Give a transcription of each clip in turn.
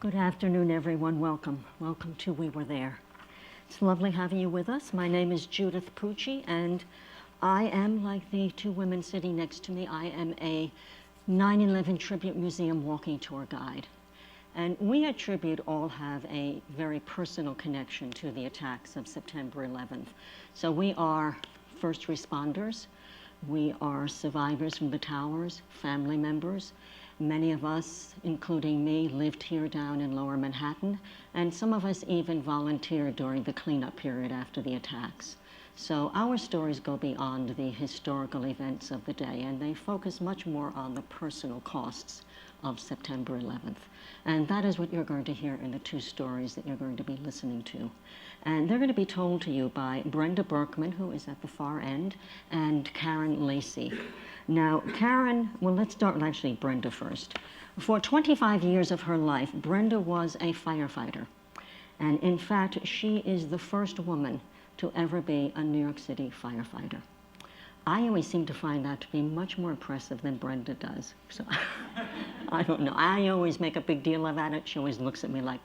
Good afternoon, everyone. Welcome. Welcome to We Were There. It's lovely having you with us. My name is Judith Pucci, and I am, like the two women sitting next to me, I am a 9/11 Tribute Museum walking tour guide. And we at Tribute all have a very personal connection to the attacks of September 11th. So we are first responders. We are survivors from the towers, family members. Many of us, including me, lived here down in Lower Manhattan, and some of us even volunteered during the cleanup period after the attacks. So our stories go beyond the historical events of the day, and they focus much more on the personal costs of September 11th. And that is what you're going to hear in the two stories that you're going to be listening to. And they're going to be told to you by Brenda Berkman, who is at the far end, and Karen Lacey. Now, Karen, well, let's start with actually Brenda first. For 25 years of her life, Brenda was a firefighter. And in fact, she is the first woman to ever be a New York City firefighter. I always seem to find that to be much more impressive than Brenda does. So I don't know. I always make a big deal of it. She always looks at me like,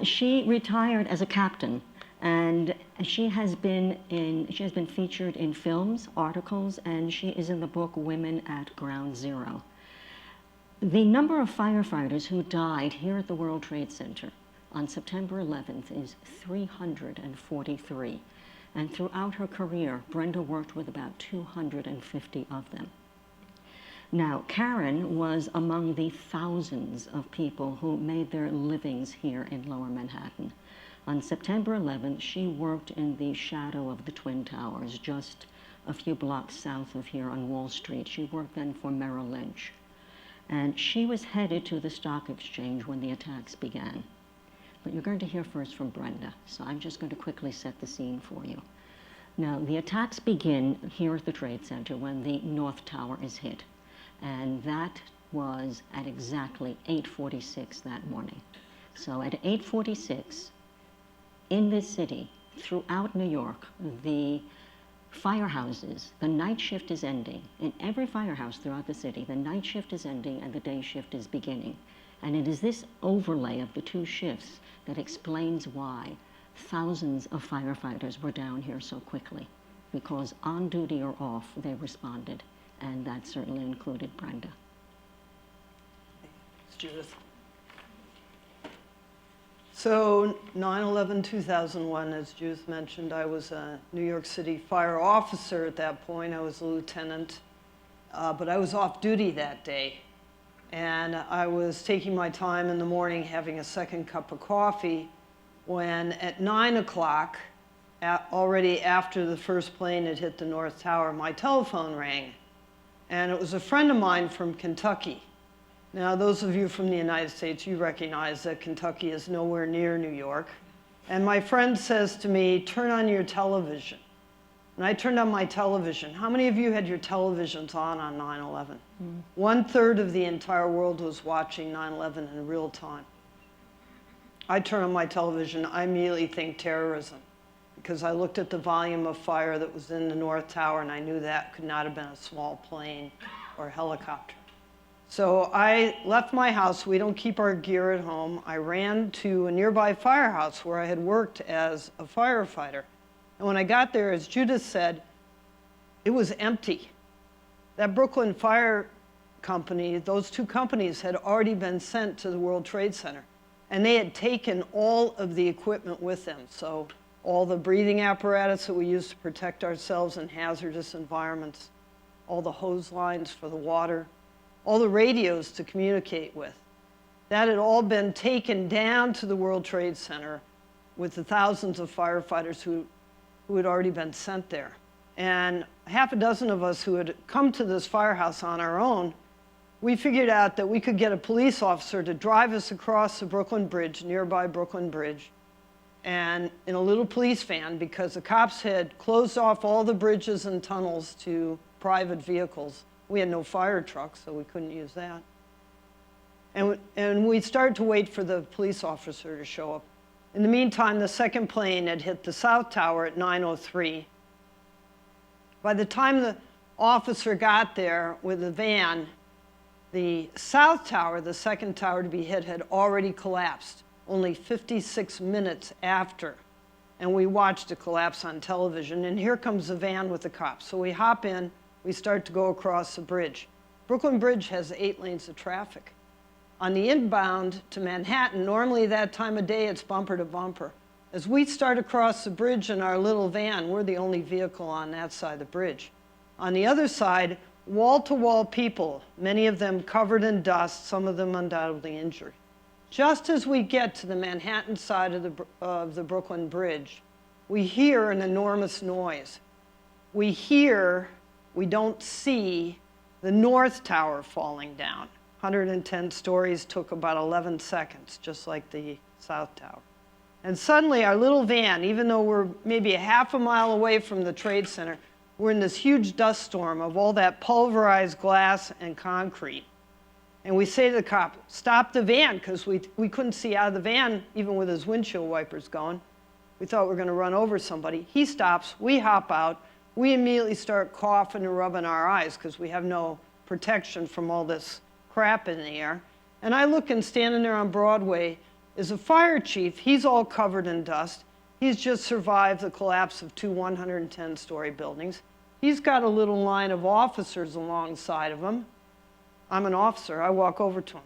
She retired as a captain, and she has been featured in films, articles, and she is in the book Women at Ground Zero. The number of firefighters who died here at the World Trade Center on September 11th is 343. And throughout her career, Brenda worked with about 250 of them. Now, Karen was among the thousands of people who made their livings here in Lower Manhattan. On September 11th, she worked in the shadow of the Twin Towers, just a few blocks south of here on Wall Street. She worked then for Merrill Lynch. And she was headed to the stock exchange when the attacks began. But you're going to hear first from Brenda, so I'm just going to quickly set the scene for you. Now, the attacks begin here at the Trade Center when the North Tower is hit. And that was at exactly 8:46 that morning. So at 8:46, in this city, throughout New York, the firehouses, the night shift is ending. In every firehouse throughout the city, the night shift is ending and the day shift is beginning. And it is this overlay of the two shifts that explains why thousands of firefighters were down here so quickly. Because on duty or off, they responded. And that certainly included Brenda. It's Judith. So 9/11/2001, as Judith mentioned, I was a New York City fire officer at that point. I was a lieutenant, but I was off duty that day. And I was taking my time in the morning having a second cup of coffee when at 9 o'clock, already after the first plane had hit the North Tower, my telephone rang. And it was a friend of mine from Kentucky. Now, those of you from the United States, you recognize that Kentucky is nowhere near New York. And my friend says to me, turn on your television. And I turned on my television. How many of you had your televisions on 9/11? 1/3 of the entire world was watching 9/11 in real time. I turn on my television, I immediately think terrorism, because I looked at the volume of fire that was in the North Tower, and I knew that could not have been a small plane or a helicopter. So I left my house. We don't keep our gear at home. I ran to a nearby firehouse where I had worked as a firefighter. And when I got there, as Judith said, it was empty. That Brooklyn Fire Company, those two companies had already been sent to the World Trade Center. And they had taken all of the equipment with them. So all the breathing apparatus that we use to protect ourselves in hazardous environments, all the hose lines for the water, all the radios to communicate with. That had all been taken down to the World Trade Center with the thousands of firefighters who had already been sent there. And half a dozen of us who had come to this firehouse on our own, we figured out that we could get a police officer to drive us across the Brooklyn Bridge, nearby Brooklyn Bridge, and in a little police van, because the cops had closed off all the bridges and tunnels to private vehicles. We had no fire trucks, so we couldn't use that. And we started to wait for the police officer to show up. In the meantime, the second plane had hit the South Tower at 9:03. By the time the officer got there with the van, The south tower, the second tower to be hit, had already collapsed only 56 minutes after. And we watched it collapse on television. And here comes the van with the cops. So we hop in, we start to go across the bridge. Brooklyn Bridge has 8 lanes of traffic. On the inbound to Manhattan, normally that time of day it's bumper to bumper. As we start across the bridge in our little van, we're the only vehicle on that side of the bridge. On the other side, wall-to-wall people, many of them covered in dust, some of them undoubtedly injured. Just as we get to the Manhattan side of the Brooklyn Bridge, we hear an enormous noise. We hear, we don't see, the North Tower falling down. 110 stories, took about 11 seconds, just like the South Tower. And suddenly our little van, even though we're maybe a half a mile away from the Trade Center, we're in this huge dust storm of all that pulverized glass and concrete. And we say to the cop, stop the van, because we couldn't see out of the van, even with his windshield wipers going. We thought we were going to run over somebody. He stops, we hop out, we immediately start coughing and rubbing our eyes because we have no protection from all this crap in the air. And I look, and standing there on Broadway is a fire chief. He's all covered in dust. He's just survived the collapse of 2 110-story buildings. He's got a little line of officers alongside of him. I'm an officer. I walk over to him.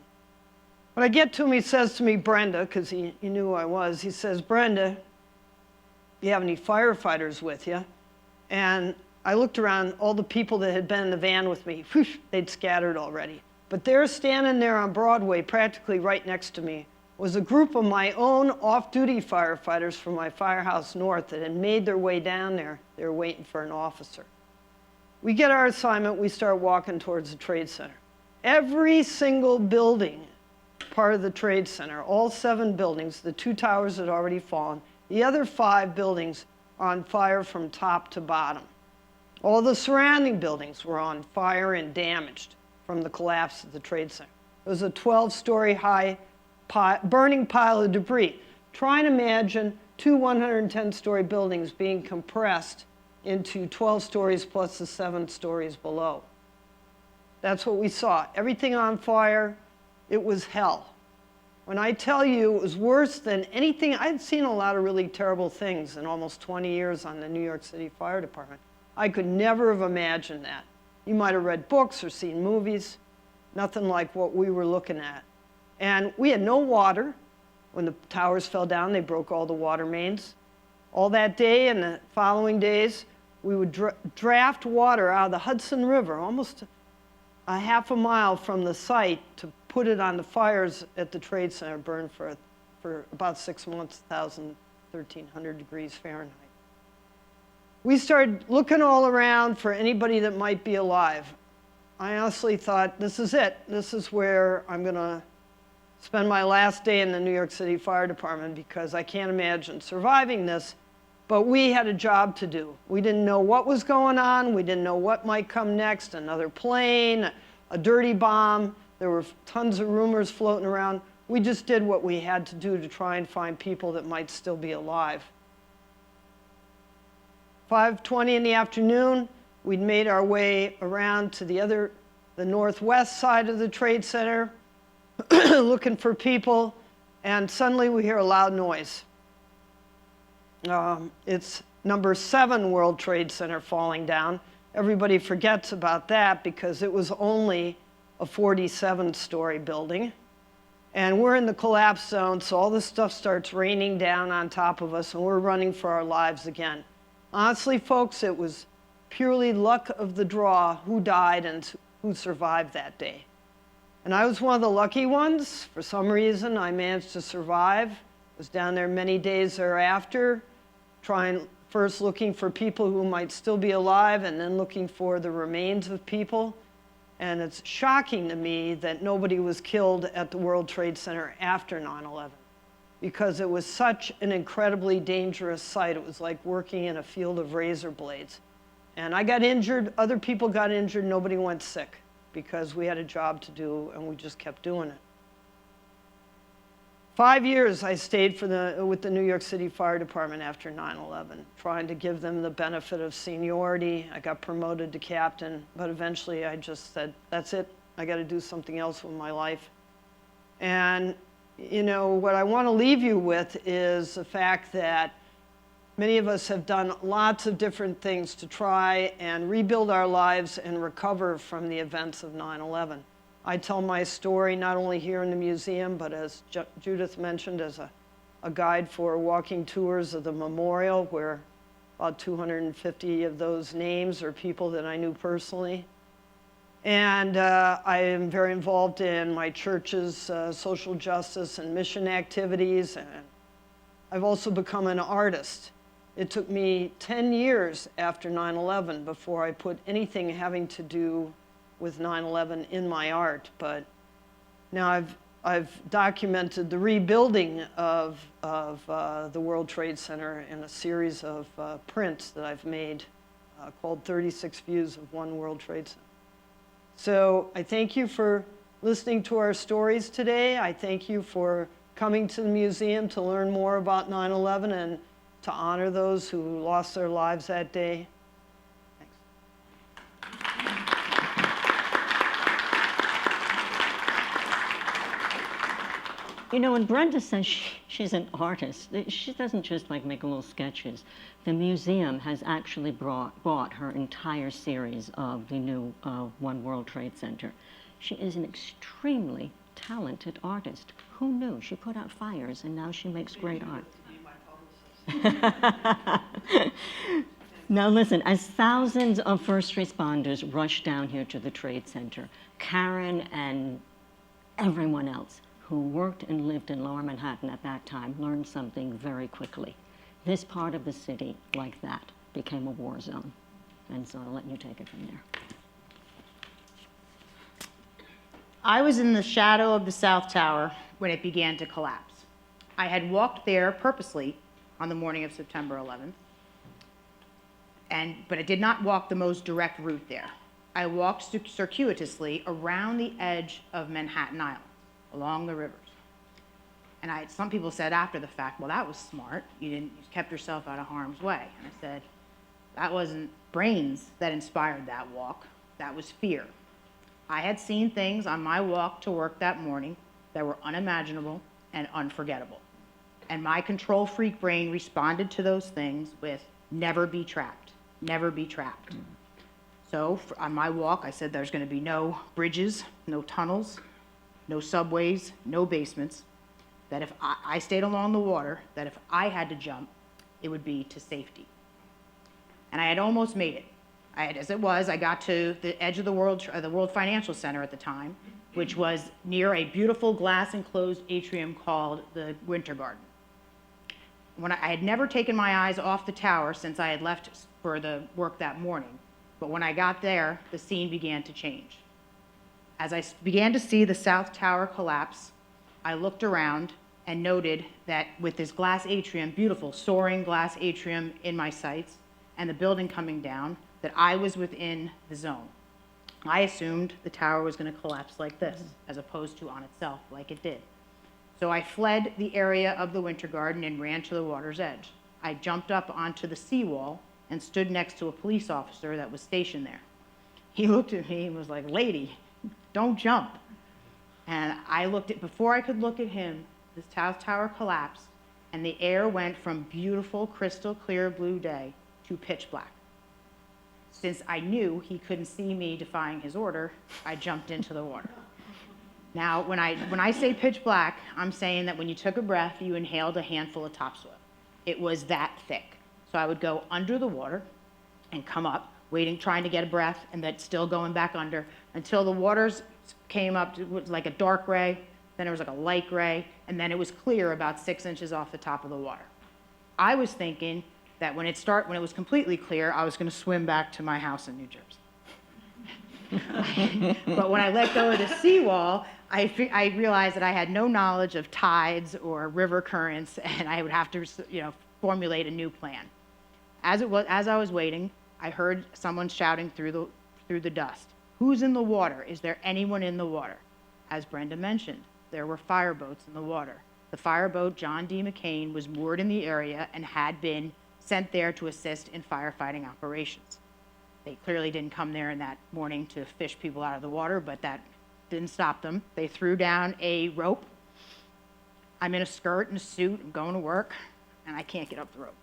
When I get to him, he says to me, Brenda, because he knew who I was, he says, Brenda, do you have any firefighters with you? And I looked around, all the people that had been in the van with me, whoosh, they'd scattered already. But there, standing there on Broadway, practically right next to me, was a group of my own off-duty firefighters from my firehouse north that had made their way down there. They were waiting for an officer. We get our assignment, we start walking towards the Trade Center. Every single building, part of the Trade Center, all 7 buildings, the 2 towers had already fallen, the other 5 buildings are on fire from top to bottom. All the surrounding buildings were on fire and damaged from the collapse of the Trade Center. It was a 12-story high burning pile of debris. Try and imagine 2 110-story buildings being compressed into 12 stories plus the 7 stories below. That's what we saw. Everything on fire. It was hell. When I tell you it was worse than anything, I'd seen a lot of really terrible things in almost 20 years on the New York City Fire Department. I could never have imagined that. You might have read books or seen movies. Nothing like what we were looking at. And we had no water. When the towers fell down, they broke all the water mains. All that day and the following days, we would draft water out of the Hudson River, almost a half a mile from the site, to put it on the fires at the Trade Center, burned for about 6 months, 1,300 degrees Fahrenheit. We started looking all around for anybody that might be alive. I honestly thought, this is it. This is where I'm going to spend my last day in the New York City Fire Department, because I can't imagine surviving this. But we had a job to do. We didn't know what was going on. We didn't know what might come next, another plane, a dirty bomb. There were tons of rumors floating around. We just did what we had to do to try and find people that might still be alive. 5:20 in the afternoon, we'd made our way around to the northwest side of the Trade Center, looking for people, and suddenly we hear a loud noise. It's number 7 World Trade Center falling down. Everybody forgets about that because it was only a 47-story building. And we're in the collapse zone, so all this stuff starts raining down on top of us, and we're running for our lives again. Honestly, folks, it was purely luck of the draw who died and who survived that day. And I was one of the lucky ones. For some reason, I managed to survive. Was down there many days thereafter, first looking for people who might still be alive, and then looking for the remains of people. And it's shocking to me that nobody was killed at the World Trade Center after 9/11, because it was such an incredibly dangerous site. It was like working in a field of razor blades. And I got injured, other people got injured, nobody went sick, because we had a job to do and we just kept doing it. 5 years I stayed with the New York City Fire Department after 9/11, trying to give them the benefit of seniority. I got promoted to captain, but eventually I just said, that's it, I got to do something else with my life. And, you know, what I want to leave you with is the fact that many of us have done lots of different things to try and rebuild our lives and recover from the events of 9/11. I tell my story not only here in the museum, but as Judith mentioned, as a guide for walking tours of the memorial, where about 250 of those names are people that I knew personally. And I am very involved in my church's social justice and mission activities. And I've also become an artist. It took me 10 years after 9/11 before I put anything having to do with 9/11 in my art. But now I've documented the rebuilding of the World Trade Center in a series of prints that I've made called 36 Views of One World Trade Center. So I thank you for listening to our stories today. I thank you for coming to the museum to learn more about 9/11 and to honor those who lost their lives that day. You know, when Brenda says she's an artist, she doesn't just like make little sketches. The museum has actually bought her entire series of the new One World Trade Center. She is an extremely talented artist. Who knew? She put out fires and now she makes great art. Now listen, as thousands of first responders rushed down here to the Trade Center, Karen and everyone else who worked and lived in Lower Manhattan at that time learned something very quickly. This part of the city, like that, became a war zone. And so I'll let you take it from there. I was in the shadow of the South Tower when it began to collapse. I had walked there purposely on the morning of September 11th, but I did not walk the most direct route there. I walked circuitously around the edge of Manhattan Island, along the rivers. And some people said after the fact, well, that was smart. You kept yourself out of harm's way. And I said, that wasn't brains that inspired that walk. That was fear. I had seen things on my walk to work that morning that were unimaginable and unforgettable. And my control freak brain responded to those things with never be trapped, never be trapped. So on my walk, I said there's going to be no bridges, no tunnels, no subways, no basements, that if I stayed along the water, that if I had to jump, it would be to safety. And I had almost made it. I got to the edge of the World Financial Center at the time, which was near a beautiful glass enclosed atrium called the Winter Garden. I had never taken my eyes off the tower since I had left for the work that morning, but when I got there, the scene began to change. As I began to see the South Tower collapse, I looked around and noted that with this glass atrium, beautiful soaring glass atrium in my sights, and the building coming down, that I was within the zone. I assumed the tower was going to collapse like this, as opposed to on itself like it did. So I fled the area of the Winter Garden and ran to the water's edge. I jumped up onto the seawall and stood next to a police officer that was stationed there. He looked at me and was like, "Lady, don't jump." And before I could look at him, the South Tower collapsed and the air went from beautiful, crystal clear blue day to pitch black. Since I knew he couldn't see me defying his order, I jumped into the water. Now, when I say pitch black, I'm saying that when you took a breath, you inhaled a handful of topsoil. It was that thick. So I would go under the water and come up, trying to get a breath, and then still going back under until the waters came up. It was like a dark gray, then it was like a light gray, and then it was clear about 6 inches off the top of the water. I was thinking that when it was completely clear, I was going to swim back to my house in New Jersey. But when I let go of the seawall, I realized that I had no knowledge of tides or river currents, and I would have to, formulate a new plan. As I was waiting, I heard someone shouting through the dust, "Who's in the water? Is there anyone in the water?" As Brenda mentioned, there were fireboats in the water. The fireboat John D. McCain was moored in the area and had been sent there to assist in firefighting operations. They clearly didn't come there in that morning to fish people out of the water, but that didn't stop them. They threw down a rope. I'm in a skirt and a suit, I'm going to work, and I can't get up the rope.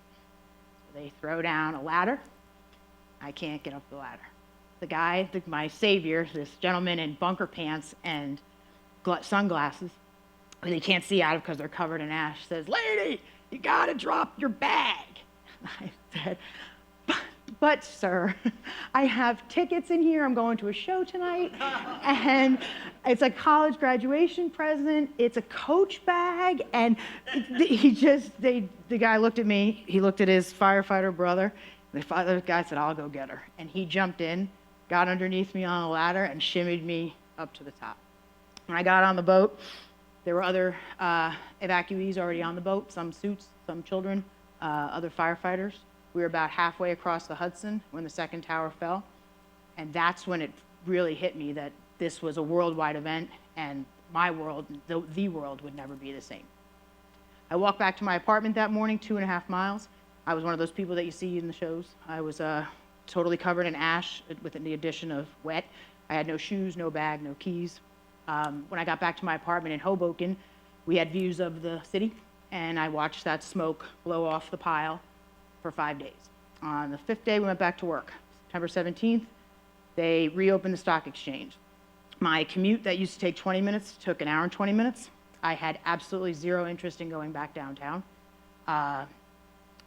They throw down a ladder. I can't get up the ladder. The guy, my savior, this gentleman in bunker pants and sunglasses, and they can't see out of because they're covered in ash, says, "Lady, you gotta drop your bag." I said, but sir, I have tickets in here. I'm going to a show tonight, and it's a college graduation present. It's a Coach bag, and the guy looked at me. He looked at his firefighter brother. The guy said, "I'll go get her," and he jumped in, got underneath me on a ladder, and shimmied me up to the top. When I got on the boat, there were other evacuees already on the boat, some suits, some children, other firefighters. We were about halfway across the Hudson when the second tower fell, and that's when it really hit me that this was a worldwide event, and my world, the world, would never be the same. I walked back to my apartment that morning, 2.5 miles. I was one of those people that you see in the shows. I was totally covered in ash with the addition of wet. I had no shoes, no bag, no keys. When I got back to my apartment in Hoboken, we had views of the city, and I watched that smoke blow off the pile for 5 days. On the 5th day, we went back to work. September 17th, they reopened the stock exchange. My commute that used to take 20 minutes took 1 hour and 20 minutes. I had absolutely zero interest in going back downtown.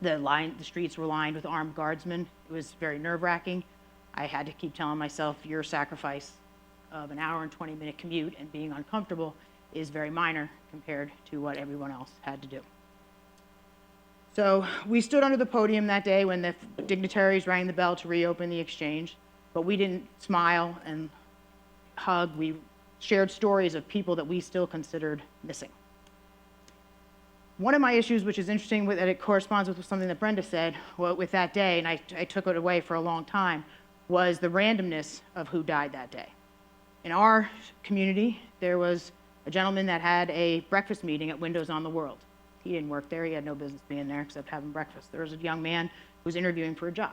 The streets were lined with armed guardsmen. It was very nerve-wracking. I had to keep telling myself, your sacrifice of 1 hour and 20-minute commute and being uncomfortable is very minor compared to what everyone else had to do. So we stood under the podium that day when the dignitaries rang the bell to reopen the exchange, but we didn't smile and hug. We shared stories of people that we still considered missing. One of my issues, which is interesting, that it corresponds with something that Brenda said with that day, and I took it away for a long time, was the randomness of who died that day. In our community, there was a gentleman that had a breakfast meeting at Windows on the World. He didn't work there. He had no business being there except having breakfast. There was a young man who was interviewing for a job.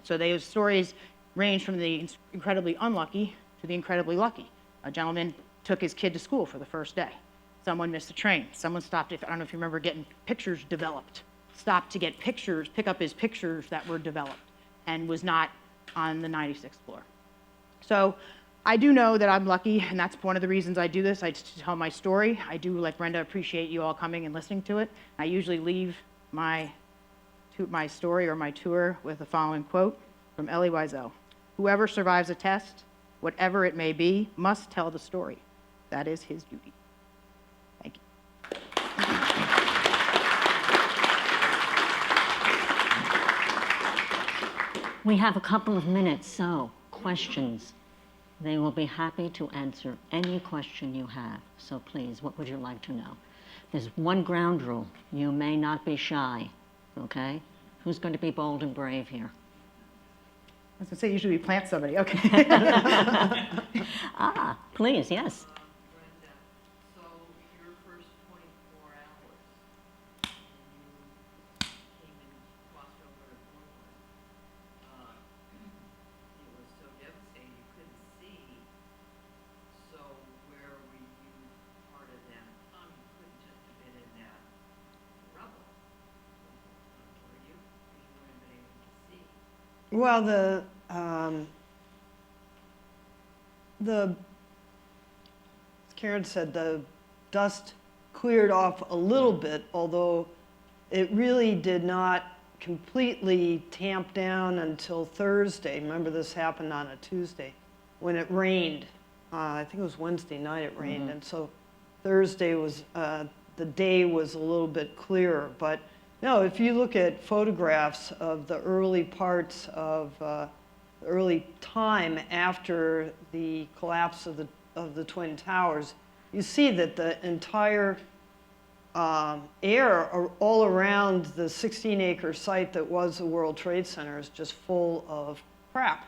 So those stories range from the incredibly unlucky to the incredibly lucky. A gentleman took his kid to school for the first day. Someone missed a train. Someone stopped, I don't know if you remember, getting pictures developed. Stopped to get pictures, pick up his pictures that were developed, and was not on the 96th floor. So I do know that I'm lucky, and that's one of the reasons I do this. I tell my story. I do, like Brenda, appreciate you all coming and listening to it. I usually leave my story or my tour with the following quote from Elie Wiesel. "Whoever survives a test, whatever it may be, must tell the story. That is his duty." Thank you. We have a couple of minutes, so questions. They will be happy to answer any question you have. So please, what would you like to know? There's one ground rule. You may not be shy, okay? Who's going to be bold and brave here? I was going to say, usually we plant somebody. Okay. Please, yes. Brenda, so your first 24 hours, and you came and crossed over to Portland, it was so devastating you couldn't see. So where were you part of that? You couldn't just have been in that rubble, were you? Because you weren't been able to see. Well, as Karen said, the dust cleared off a little bit, although it really did not completely tamp down until Thursday. Remember, this happened on a Tuesday when it rained. I think it was Wednesday night it rained, and so Thursday was, the day was a little bit clearer. But no, if you look at photographs of the early parts of the early time after the collapse of the Twin Towers, you see that the entire air all around the 16-acre site that was the World Trade Center is just full of crap.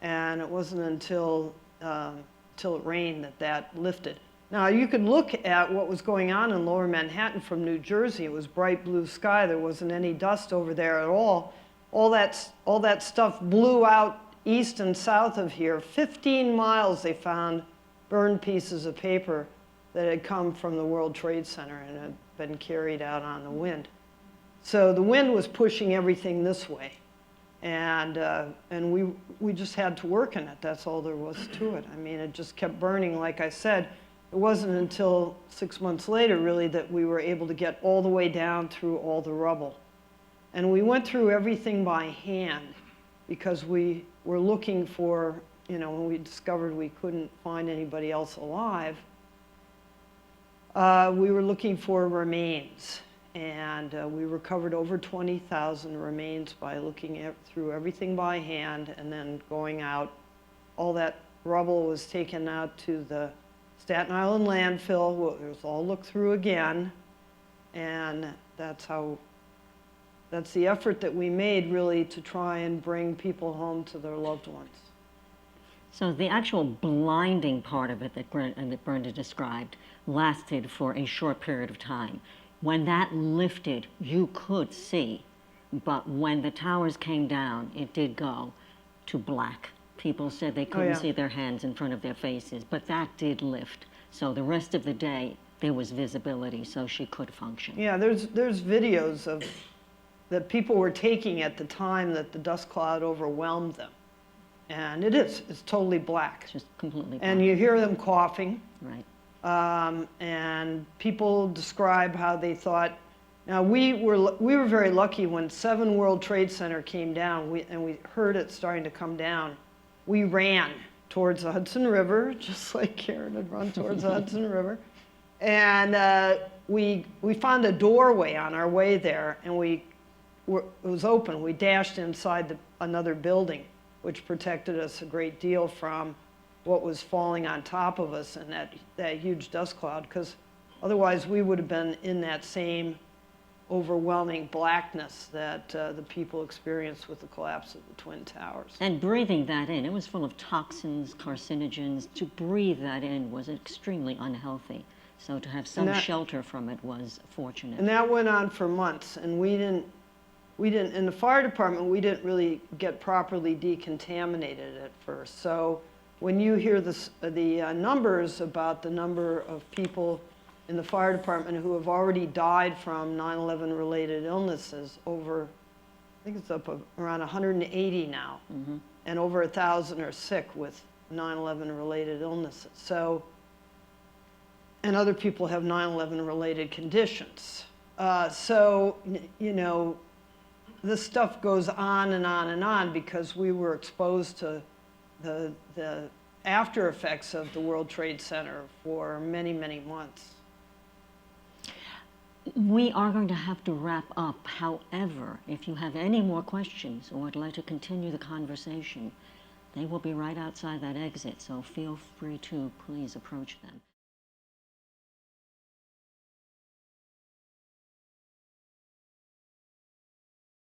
And it wasn't until it rained that lifted. Now, you could look at what was going on in Lower Manhattan from New Jersey. It was bright blue sky. There wasn't any dust over there at all. All that stuff blew out east and south of here. 15 miles they found burned pieces of paper that had come from the World Trade Center and had been carried out on the wind. So the wind was pushing everything this way. And we just had to work in it. That's all there was to it. I mean, it just kept burning. Like I said, it wasn't until 6 months later, really, that we were able to get all the way down through all the rubble. And we went through everything by hand because we were looking for, you know, when we discovered we couldn't find anybody else alive, we were looking for remains. And we recovered over 20,000 remains by looking through everything by hand and then going out. All that rubble was taken out to the Staten Island landfill. It was all looked through again. And that's the effort that we made, really, to try and bring people home to their loved ones. So the actual blinding part of it that Brenda described lasted for a short period of time. When that lifted, you could see, but when the towers came down, it did go to black. People said they couldn't see their hands in front of their faces, but that did lift. So the rest of the day, there was visibility, so she could function. Yeah, there's videos of that people were taking at the time that the dust cloud overwhelmed them. And it's totally black. It's just completely black. And you hear them coughing. Right. And people describe how they thought. Now we were very lucky when 7 World Trade Center came down, and we heard it starting to come down. We ran towards the Hudson River, just like Karen had run towards the Hudson River, and we found a doorway on our way there, and it was open. We dashed inside another building, which protected us a great deal from what was falling on top of us in that huge dust cloud, because otherwise we would have been in that same overwhelming blackness that the people experienced with the collapse of the Twin Towers. And breathing that in, it was full of toxins, carcinogens. To breathe that in was extremely unhealthy. So to have some shelter from it was fortunate. And that went on for months, and we didn't, in the fire department, we didn't really get properly decontaminated at first. So when you hear the numbers about the number of people in the fire department who have already died from 9/11 related illnesses, I think it's up around 180 now, and over 1,000 are sick with 9/11 related illnesses. So, and other people have 9/11 related conditions. So, you know, this stuff goes on and on and on because we were exposed to the after effects of the World Trade Center for many, many months. We are going to have to wrap up. However, if you have any more questions or would like to continue the conversation, they will be right outside that exit, so feel free to please approach them.